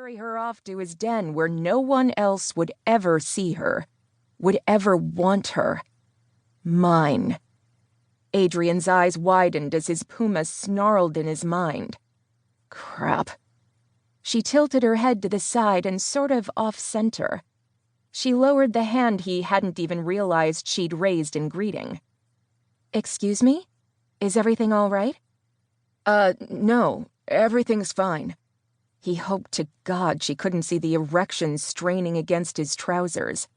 carry her off to his den where no one else would ever see her, would ever want her. Mine. Adrian's eyes widened as his Puma snarled in his mind. Crap. She tilted her head to the side and sort of off-center. She lowered the hand he hadn't even realized she'd raised in greeting. Excuse me? Is everything all right? No. Everything's fine. He hoped to God she couldn't see the erection straining against his trousers.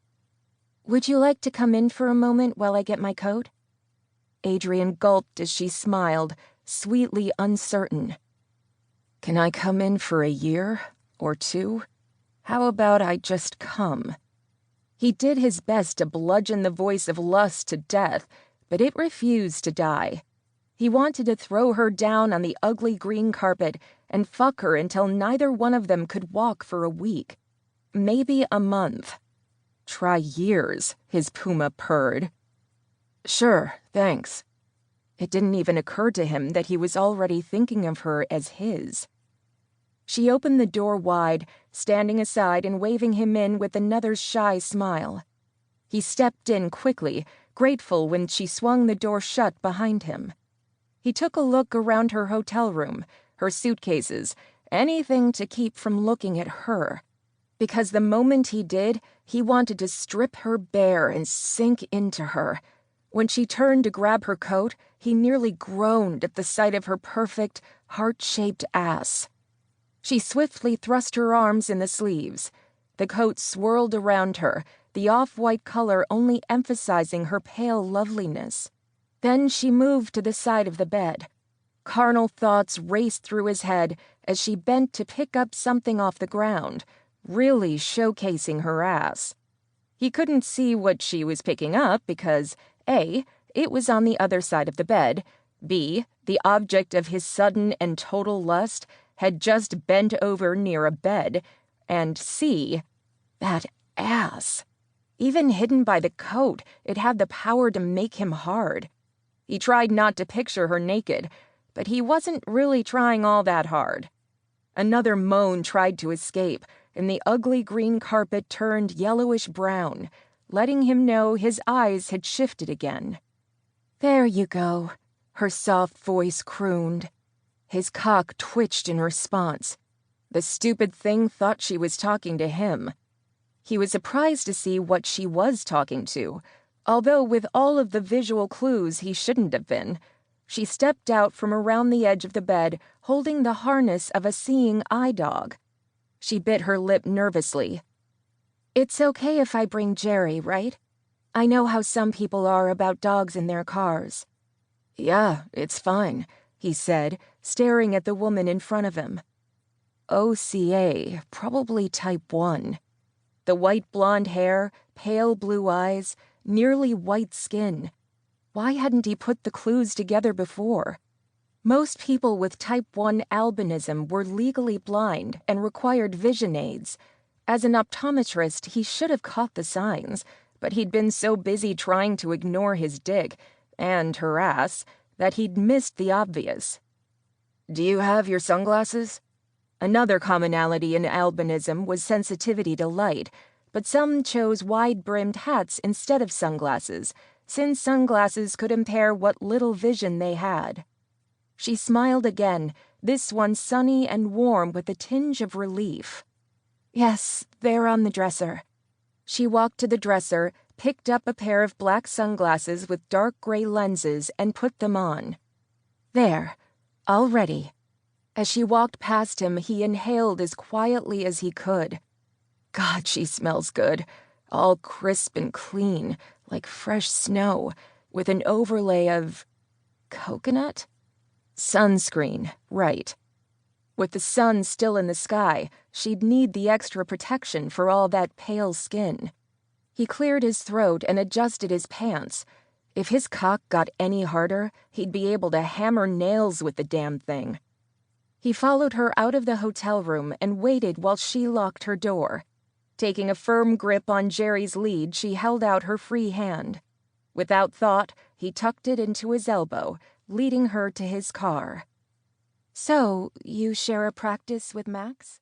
Would you like to come in for a moment while I get my coat? Adrian gulped as she smiled, sweetly uncertain. Can I come in for a year or two? How about I just come? He did his best to bludgeon the voice of lust to death, but it refused to die. He wanted to throw her down on the ugly green carpet and fuck her until neither one of them could walk for a week. Maybe a month. Try years, his Puma purred. Sure, thanks. It didn't even occur to him that he was already thinking of her as his. She opened the door wide, standing aside and waving him in with another shy smile. He stepped in quickly, grateful when she swung the door shut behind him. He took a look around her hotel room, her suitcases, anything to keep from looking at her. Because the moment he did, he wanted to strip her bare and sink into her. When she turned to grab her coat, he nearly groaned at the sight of her perfect, heart-shaped ass. She swiftly thrust her arms in the sleeves. The coat swirled around her, the off-white color only emphasizing her pale loveliness. Then she moved to the side of the bed. Carnal thoughts raced through his head as she bent to pick up something off the ground, really showcasing her ass. He couldn't see what she was picking up because, A, it was on the other side of the bed, B, the object of his sudden and total lust had just bent over near a bed, and C, that ass. Even hidden by the coat, it had the power to make him hard. He tried not to picture her naked, but he wasn't really trying all that hard. Another moan tried to escape, and the ugly green carpet turned yellowish-brown, letting him know his eyes had shifted again. There you go, her soft voice crooned. His cock twitched in response. The stupid thing thought she was talking to him. He was surprised to see what she was talking to, although with all of the visual clues he shouldn't have been. She stepped out from around the edge of the bed, holding the harness of a seeing eye dog. She bit her lip nervously. It's okay if I bring Jerry, right? I know how some people are about dogs in their cars. Yeah, it's fine, he said, staring at the woman in front of him. OCA, probably type 1. The white blonde hair, pale blue eyes, nearly white skin. Why hadn't he put the clues together before? Most people with type 1 albinism were legally blind and required vision aids. As an optometrist, he should have caught the signs, but he'd been so busy trying to ignore his dick, and her ass, that he'd missed the obvious. Do you have your sunglasses? Another commonality in albinism was sensitivity to light, but some chose wide-brimmed hats instead of sunglasses, since sunglasses could impair what little vision they had. She smiled again, this one sunny and warm with a tinge of relief. Yes, they're on the dresser. She walked to the dresser, picked up a pair of black sunglasses with dark gray lenses, and put them on. There, all ready. As she walked past him, he inhaled as quietly as he could. God, she smells good, all crisp and clean, like fresh snow, with an overlay of coconut? Sunscreen, right. With the sun still in the sky, she'd need the extra protection for all that pale skin. He cleared his throat and adjusted his pants. If his cock got any harder, he'd be able to hammer nails with the damn thing. He followed her out of the hotel room and waited while she locked her door. Taking a firm grip on Jerry's lead, she held out her free hand. Without thought, he tucked it into his elbow, leading her to his car. So, you share a practice with Max?